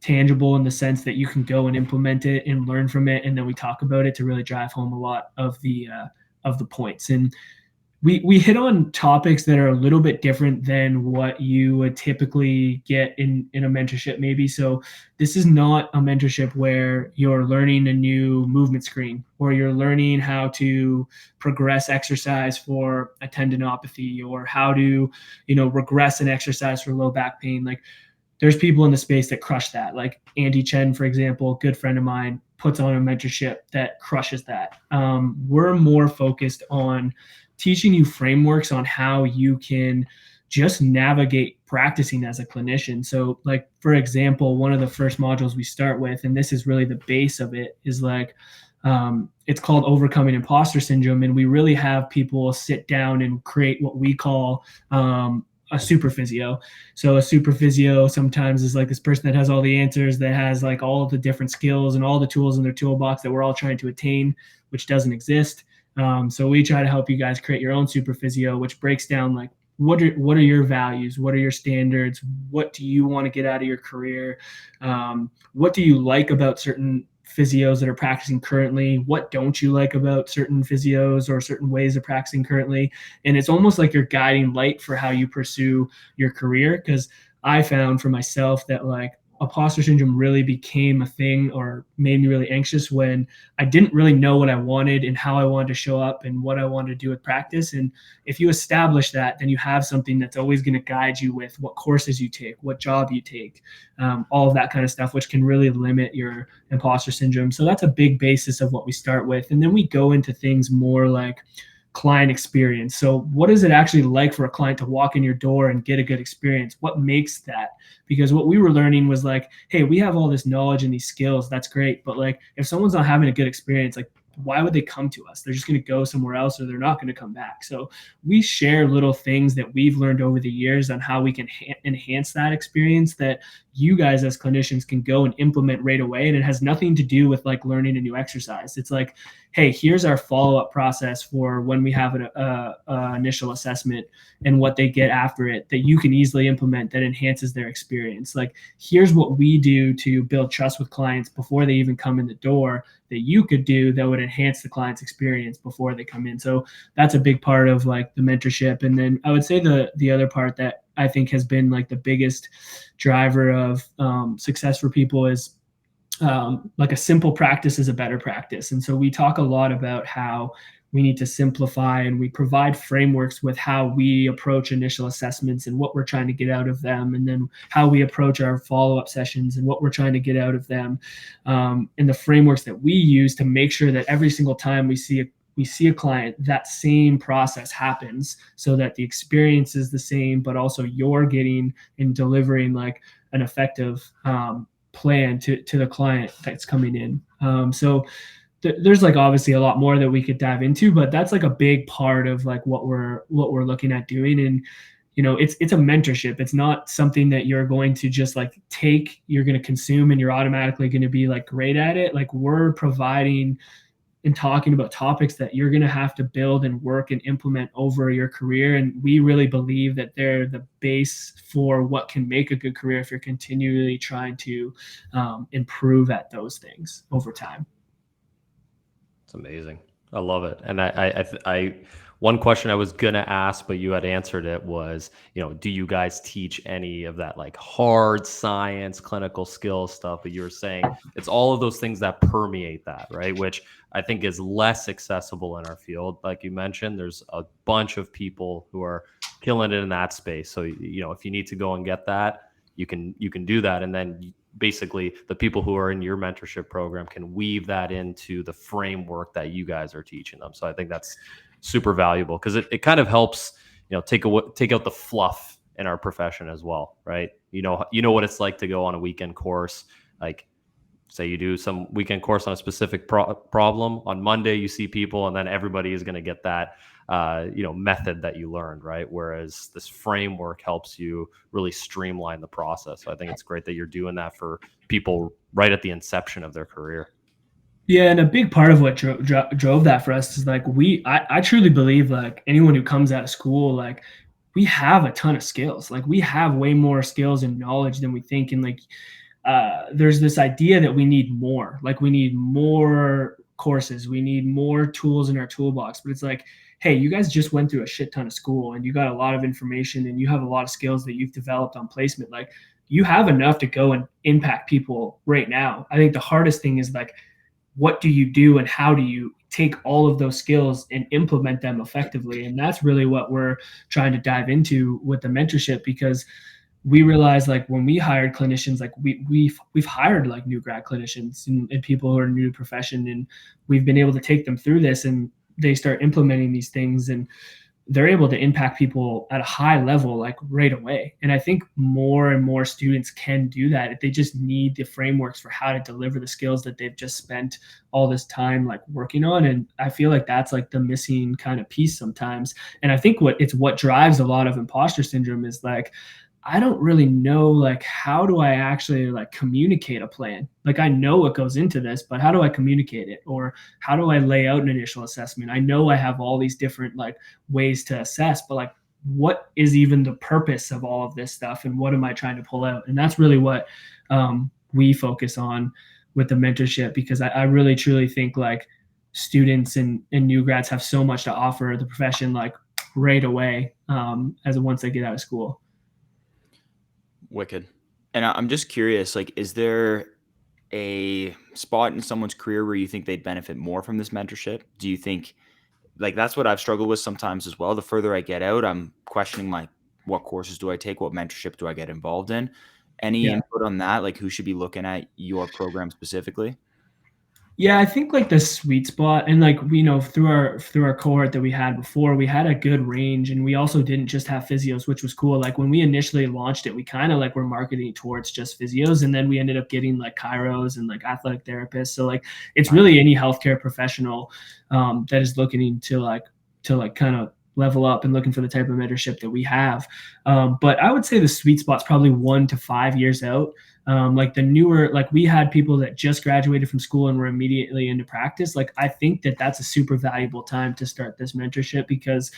tangible in the sense that you can go and implement it and learn from it, and then we talk about it to really drive home a lot of the points. And we hit on topics that are a little bit different than what you would typically get in a mentorship maybe. So this is not a mentorship where you're learning a new movement screen or you're learning how to progress exercise for a tendinopathy or how to, regress an exercise for low back pain. Like, there's people in the space that crush that. Like Andy Chen, for example, good friend of mine, puts on a mentorship that crushes that. We're more focused on teaching you frameworks on how you can just navigate practicing as a clinician. So, like, for example, one of the first modules we start with, and this is really the base of it, is like, it's called Overcoming Imposter Syndrome. And we really have people sit down and create what we call a super physio. So a super physio sometimes is like this person that has all the answers, that has like all of the different skills and all the tools in their toolbox that we're all trying to attain, which doesn't exist. So we try to help you guys create your own super physio, which breaks down like, what are your values? What are your standards? What do you want to get out of your career? What do you like about certain physios that are practicing currently? What don't you like about certain physios or certain ways of practicing currently? And it's almost like your guiding light for how you pursue your career. Because I found for myself that like imposter syndrome really became a thing or made me really anxious when I didn't really know what I wanted and how I wanted to show up and what I wanted to do with practice. And if you establish that, then you have something that's always going to guide you with what courses you take, what job you take, all of that kind of stuff, which can really limit your imposter syndrome. So that's a big basis of what we start with. And then we go into things more like client experience. So what is it actually like for a client to walk in your door and get a good experience? What makes that? Because what we were learning was like, hey, we have all this knowledge and these skills. That's great. But like, if someone's not having a good experience, like, why would they come to us? They're just going to go somewhere else or they're not going to come back. So we share little things that we've learned over the years on how we can enhance that experience that you guys as clinicians can go and implement right away. And it has nothing to do with like learning a new exercise. It's like, hey, here's our follow-up process for when we have an initial assessment and what they get after it that you can easily implement that enhances their experience. Like, here's what we do to build trust with clients before they even come in the door that you could do that would enhance the client's experience before they come in. So that's a big part of like the mentorship. And then I would say the other part that I think has been like the biggest driver of success for people is like a simple practice is a better practice. And so we talk a lot about how we need to simplify, and we provide frameworks with how we approach initial assessments and what we're trying to get out of them, and then how we approach our follow-up sessions and what we're trying to get out of them, and the frameworks that we use to make sure that every single time we see a client, that same process happens so that the experience is the same, but also you're getting and delivering like an effective plan to the client that's coming in. So there's like obviously a lot more that we could dive into, but that's like a big part of like what we're looking at doing. And it's a mentorship. It's not something that you're going to just like take, you're going to consume and you're automatically going to be like great at it. Like, we're providing and talking about topics that you're going to have to build and work and implement over your career. And we really believe that they're the base for what can make a good career if you're continually trying to improve at those things over time. It's amazing. I love it. And I one question I was going to ask, but you had answered it, was, do you guys teach any of that like hard science, clinical skill stuff? But you were saying it's all of those things that permeate that, right? Which I think is less accessible in our field. Like you mentioned, there's a bunch of people who are killing it in that space. So, if you need to go and get that, you can do that. And then basically the people who are in your mentorship program can weave that into the framework that you guys are teaching them. So I think that's super valuable, because it kind of helps, take out the fluff in our profession as well, right? You know what it's like to go on a weekend course. Like, say you do some weekend course on a specific problem. On Monday, you see people, and then everybody is going to get that method that you learned, right? Whereas this framework helps you really streamline the process. So I think it's great that you're doing that for people right at the inception of their career. Yeah, and a big part of what drove that for us is like I truly believe like anyone who comes out of school, like, we have a ton of skills. Like, we have way more skills and knowledge than we think. And like there's this idea that we need more. Like, we need more courses. We need more tools in our toolbox. But it's like, hey, you guys just went through a shit ton of school and you got a lot of information and you have a lot of skills that you've developed on placement. Like, you have enough to go and impact people right now. I think the hardest thing is like, what do you do and how do you take all of those skills and implement them effectively? And that's really what we're trying to dive into with the mentorship, because we realized, like, when we hired clinicians, like we've hired like new grad clinicians and people who are new to the profession, and we've been able to take them through this and they start implementing these things and they're able to impact people at a high level, like right away. And I think more and more students can do that. They just need the frameworks for how to deliver the skills that they've just spent all this time like working on. And I feel like that's like the missing kind of piece sometimes. And I think what drives a lot of imposter syndrome is like, I don't really know, like, how do I actually like communicate a plan? Like, I know what goes into this, but how do I communicate it? Or how do I lay out an initial assessment? I know I have all these different like ways to assess, but like, what is even the purpose of all of this stuff? And what am I trying to pull out? And that's really what we focus on with the mentorship, because I really truly think like students and new grads have so much to offer the profession like right away as once they get out of school. Wicked. And I'm just curious, like, is there a spot in someone's career where you think they'd benefit more from this mentorship? Do you think, like, that's what I've struggled with sometimes as well. The further I get out, I'm questioning like, what courses do I take? What mentorship do I get involved in? Any input on that? Like, who should be looking at your program specifically? Yeah, I think like the sweet spot, and like, we know through our cohort that we had before, we had a good range, and we also didn't just have physios, which was cool. Like, when we initially launched it, we kind of like were marketing towards just physios, and then we ended up getting like chiros and like athletic therapists. So like, it's really any healthcare professional that is looking to kind of level up and looking for the type of mentorship that we have. But I would say the sweet spot's probably 1 to 5 years out. Like the newer, like we had people that just graduated from school and were immediately into practice. Like, I think that that's a super valuable time to start this mentorship, because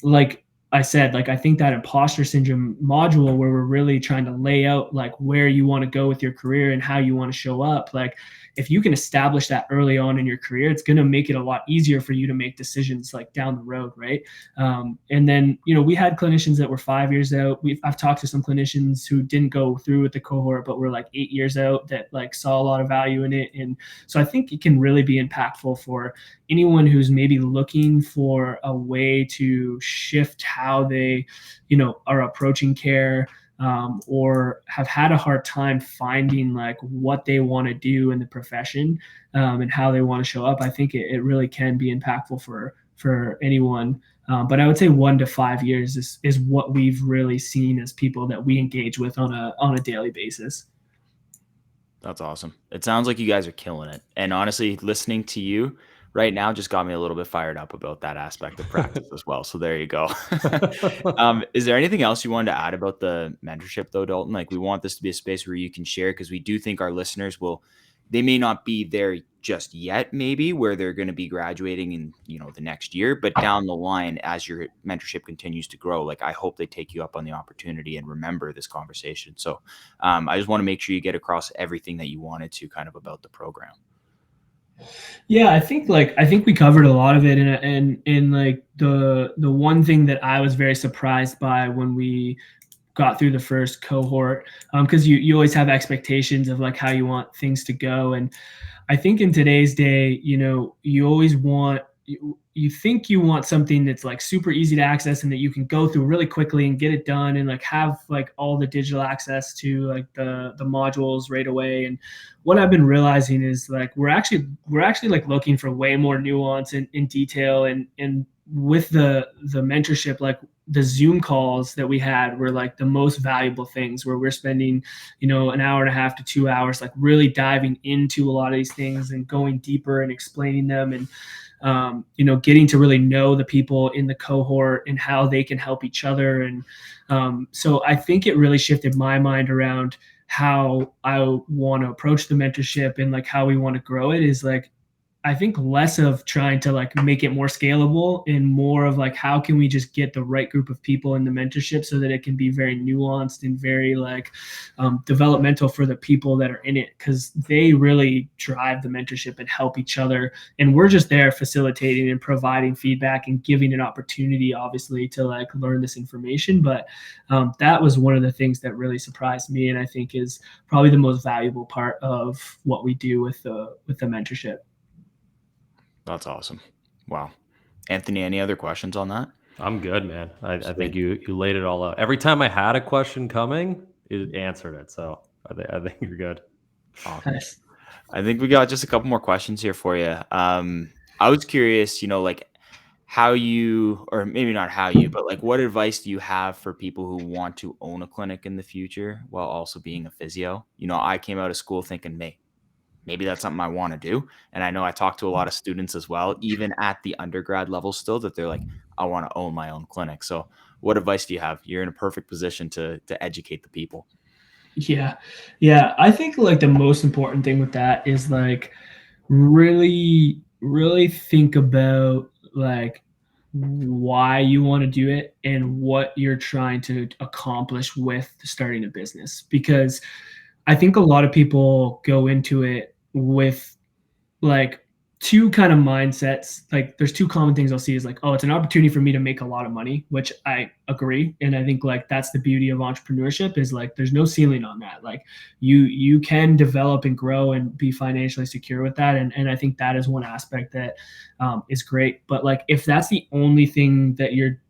like I said, like, I think that imposter syndrome module where we're really trying to lay out like where you want to go with your career and how you want to show up. Like, if you can establish that early on in your career, it's going to make it a lot easier for you to make decisions like down the road. Right. And then, we had clinicians that were 5 years out. I've talked to some clinicians who didn't go through with the cohort, but were like 8 years out that like saw a lot of value in it. And so I think it can really be impactful for anyone who's maybe looking for a way to shift how they, are approaching care, or have had a hard time finding like what they want to do in the profession, and how they want to show up. I think it really can be impactful for anyone. But I would say 1 to 5 years is what we've really seen as people that we engage with on a daily basis. That's awesome. It sounds like you guys are killing it. And honestly, listening to you right now just got me a little bit fired up about that aspect of practice as well. So there you go. Is there anything else you wanted to add about the mentorship though, Dalton? Like, we want this to be a space where you can share, because we do think our listeners they may not be there just yet, maybe where they're going to be graduating in, the next year, but down the line, as your mentorship continues to grow, like, I hope they take you up on the opportunity and remember this conversation. So I just want to make sure you get across everything that you wanted to kind of about the program. Yeah, I think we covered a lot of it, and like the one thing that I was very surprised by when we got through the first cohort, because you always have expectations of like how you want things to go, and I think in today's day, you always want you think you want something that's like super easy to access and that you can go through really quickly and get it done and like have like all the digital access to like the modules right away. And what I've been realizing is like we're actually like looking for way more nuance and in detail, and with the mentorship, like the Zoom calls that we had were like the most valuable things, where we're spending, an hour and a half to 2 hours, like really diving into a lot of these things and going deeper and explaining them, and getting to really know the people in the cohort and how they can help each other. And so I think it really shifted my mind around how I want to approach the mentorship and like how we want to grow it, is like I think less of trying to like make it more scalable and more of like, how can we just get the right group of people in the mentorship so that it can be very nuanced and very like developmental for the people that are in it, because they really drive the mentorship and help each other. And we're just there facilitating and providing feedback and giving an opportunity, obviously, to like learn this information. But that was one of the things that really surprised me, and I think is probably the most valuable part of what we do with the mentorship. That's awesome. Wow. Anthony, any other questions on that? I'm good, man. I think you laid it all out. Every time I had a question coming, it answered it. So I think you're good. Awesome. Nice. I think we got just a couple more questions here for you. I was curious, like how you, or maybe not how you, but like what advice do you have for people who want to own a clinic in the future while also being a physio? I came out of school thinking, maybe that's something I want to do. And I know I talk to a lot of students as well, even at the undergrad level still, that they're like, I want to own my own clinic. So what advice do you have? You're in a perfect position to educate the people. Yeah. I think like the most important thing with that is like really, really think about like why you want to do it and what you're trying to accomplish with starting a business. Because I think a lot of people go into it with like two kind of mindsets. Like there's two common things I'll see is like, oh, it's an opportunity for me to make a lot of money, which I agree. And I think like that's the beauty of entrepreneurship, is like there's no ceiling on that. Like you can develop and grow and be financially secure with that. And I think that is one aspect that is great. But like if that's the only thing that you're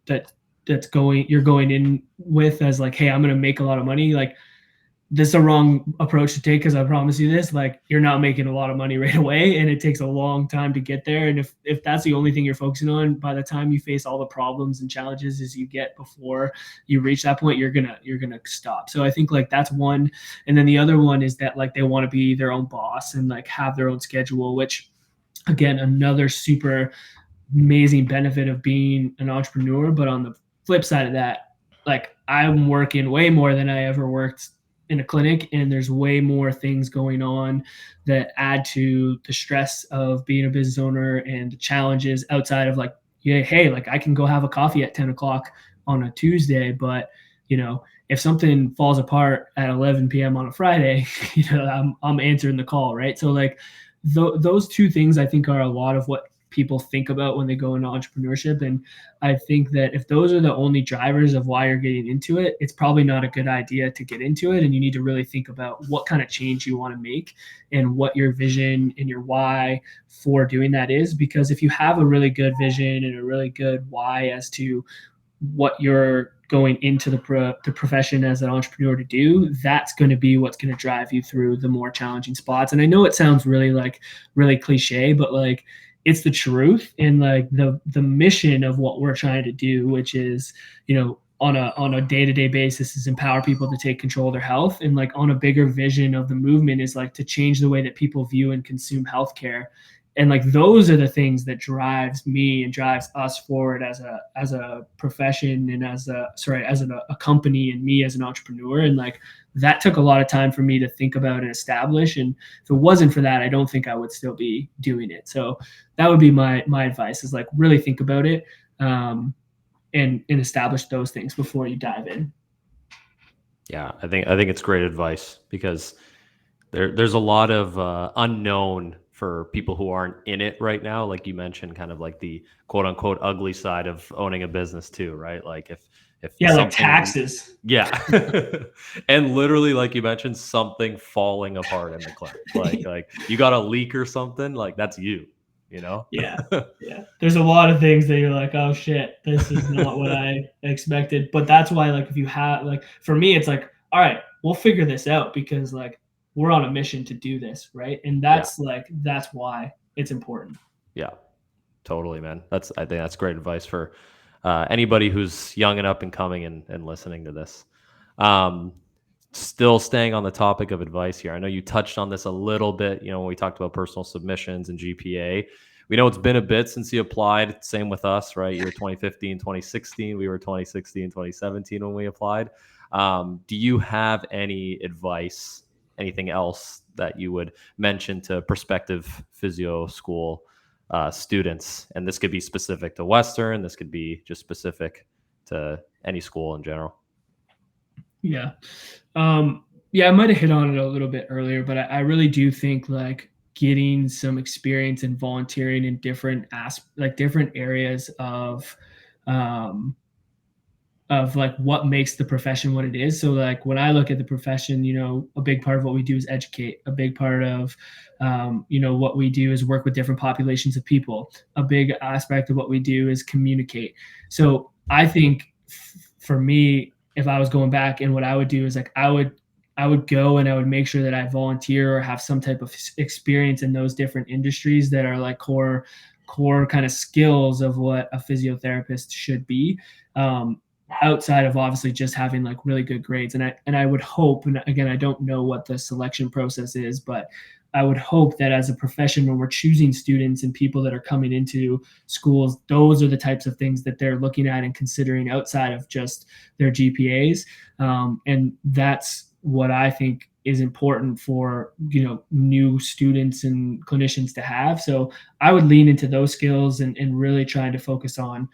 going in with as like, hey, I'm gonna make a lot of money, like this is a wrong approach to take, because I promise you this, like you're not making a lot of money right away, and it takes a long time to get there. And if that's the only thing you're focusing on, by the time you face all the problems and challenges as you get before you reach that point, you're gonna stop. So I think like that's one. And then the other one is that like they want to be their own boss and like have their own schedule, which again, another super amazing benefit of being an entrepreneur. But on the flip side of that, like I'm working way more than I ever worked in a clinic, and there's way more things going on that add to the stress of being a business owner and the challenges outside of like, yeah, hey, like I can go have a coffee at 10 o'clock on a Tuesday, but if something falls apart at 11 p.m. on a Friday, I'm answering the call, right? So like those two things I think are a lot of what people think about when they go into entrepreneurship. And I think that if those are the only drivers of why you're getting into it, it's probably not a good idea to get into it. And you need to really think about what kind of change you want to make and what your vision and your why for doing that is. Because if you have a really good vision and a really good why as to what you're going into the profession as an entrepreneur to do, that's going to be what's going to drive you through the more challenging spots. And I know it sounds really cliche, but like it's the truth. And like the mission of what we're trying to do, which is, on a day-to-day basis, is empower people to take control of their health. And like on a bigger vision of the movement is like to change the way that people view and consume healthcare. And like those are the things that drives me and drives us forward as a profession and as a company, and me as an entrepreneur. And like that took a lot of time for me to think about and establish. And if it wasn't for that, I don't think I would still be doing it. So that would be my advice, is like really think about it and establish those things before you dive in. Yeah, I think it's great advice, because there's a lot of unknown for people who aren't in it right now. Like you mentioned, kind of like the quote unquote ugly side of owning a business too, right? Like if like taxes. Yeah. And literally, like you mentioned, something falling apart in the clinic. Like you got a leak or something, like that's you. Yeah. There's a lot of things that you're like, oh shit, this is not what I expected. But that's why, like, if you have, like, for me, it's like, all right, we'll figure this out, because like we're on a mission to do this, right? And that's that's why it's important. Yeah, totally, man. I think that's great advice for anybody who's young and up and coming and listening to this. Still staying on the topic of advice here. I know you touched on this a little bit, when we talked about personal submissions and GPA. We know it's been a bit since you applied. Same with us, right? You were 2015, 2016. We were 2016, 2017 when we applied. Do you have any advice anything else that you would mention to prospective physio school students? And this could be specific to Western. This could be just specific to any school in general. Yeah. I might have hit on it a little bit earlier, but I really do think like getting some experience in volunteering in different different areas of like what makes the profession what it is. So like when I look at the profession, a big part of what we do is educate. A big part of what we do is work with different populations of people. A big aspect of what we do is communicate. So I think for me, if I was going back, and what I would do is like I would go and I would make sure that I volunteer or have some type of experience in those different industries that are like core kind of skills of what a physiotherapist should be. Outside of obviously just having like really good grades. And I would hope, and again, I don't know what the selection process is, but I would hope that as a profession, when we're choosing students and people that are coming into schools, those are the types of things that they're looking at and considering outside of just their GPAs. And that's what I think is important for, new students and clinicians to have. So I would lean into those skills and really try to focus on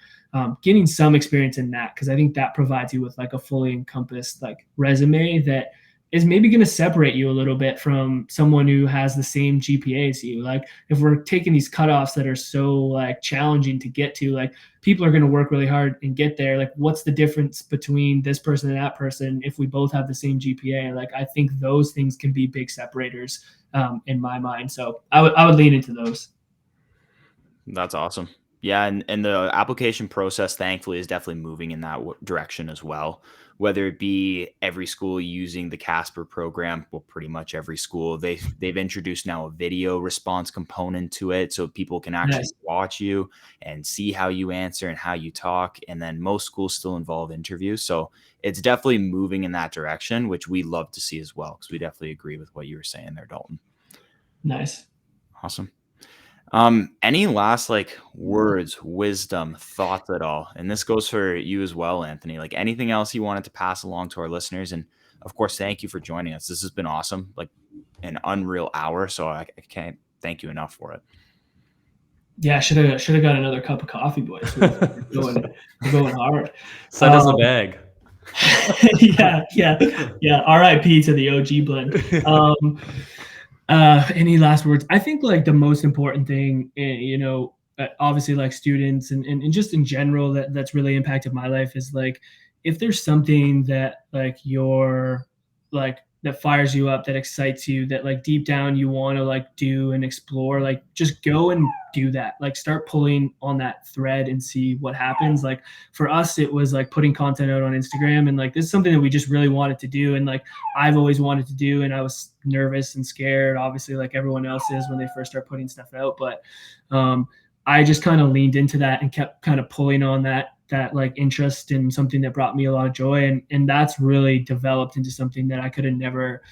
getting some experience in that, because I think that provides you with like a fully encompassed like resume that is maybe going to separate you a little bit from someone who has the same GPA as you. Like if we're taking these cutoffs that are so like challenging to get to, like people are going to work really hard and get there. Like what's the difference between this person and that person if we both have the same GPA? Like I think those things can be big separators in my mind. So I would lean into those. That's awesome. Yeah, and the application process, thankfully, is definitely moving in that direction as well. Whether it be every school using the Casper program, well, pretty much every school, they've introduced now a video response component to it, so people can actually watch you and see how you answer and how you talk. And then most schools still involve interviews, so it's definitely moving in that direction, which we love to see as well, because we definitely agree with what you were saying there, Dalton. Nice. Awesome. Any last like words, wisdom, thoughts at all? And this goes for you as well, Anthony. Like anything else you wanted to pass along to our listeners? And of course, thank you for joining us. This has been awesome, like an unreal hour. So I can't thank you enough for it. Yeah, should have got another cup of coffee, boys. We're going hard. Send us a bag. Yeah. RIP to the OG blend. Any last words? I think like the most important thing, obviously like students and just in general that's really impacted my life is like, if there's something that like you're like that fires you up, that excites you, that like deep down you want to like do and explore, like just go and do that. Like start pulling on that thread and see what happens. Like for us, it was like putting content out on Instagram, and like this is something that we just really wanted to do, and like I've always wanted to do, and I was nervous and scared, obviously, like everyone else is when they first start putting stuff out. But I just kind of leaned into that and kept kind of pulling on that like interest in something that brought me a lot of joy, and that's really developed into something that I could have never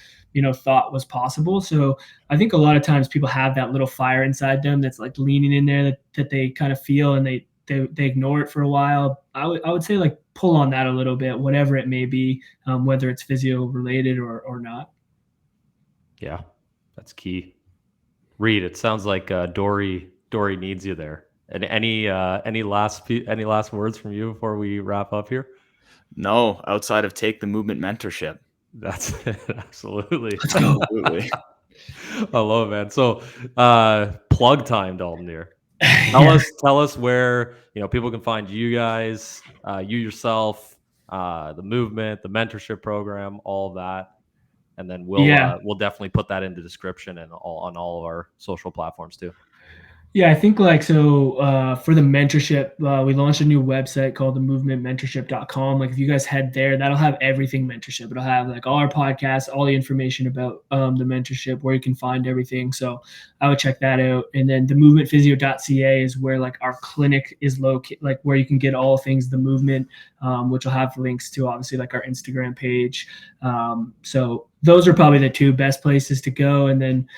thought was possible. So I think a lot of times people have that little fire inside them that's like leaning in there that they kind of feel, and they ignore it for a while. I would say like pull on that a little bit, whatever it may be, whether it's physio related or not. Yeah, that's key. Reed, it sounds like Dory needs you there. And any last words from you before we wrap up here? No, outside of take the movement mentorship. That's it. Absolutely. Let's go. Absolutely. I love it, man. So plug time, Dalton here. Tell us where people can find you guys, you yourself, the movement, the mentorship program, all of that. And then we'll definitely put that in the description and on all of our social platforms too. Yeah, I think like, so for the mentorship, we launched a new website called the movementmentorship.com. Like if you guys head there, that'll have everything mentorship. It'll have like all our podcasts, all the information about the mentorship, where you can find everything. So I would check that out. And then the movementphysio.ca is where like our clinic is located, like where you can get all things the movement, which will have links to obviously like our Instagram page. So those are probably the two best places to go. And then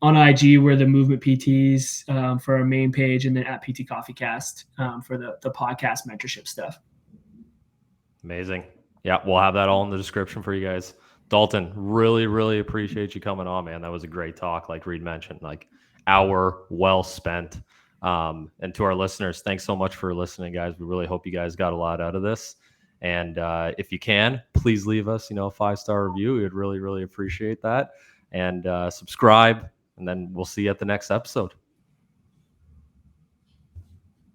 on IG, we're the Movement PTs for our main page, and then at PT Coffee Cast for the podcast mentorship stuff. Amazing. Yeah, we'll have that all in the description for you guys. Dalton, really, really appreciate you coming on, man. That was a great talk. Like Reed mentioned, like hour well spent. And to our listeners, thanks so much for listening, guys. We really hope you guys got a lot out of this. And if you can, please leave us, a 5-star review. We'd really, really appreciate that. And subscribe. And then we'll see you at the next episode.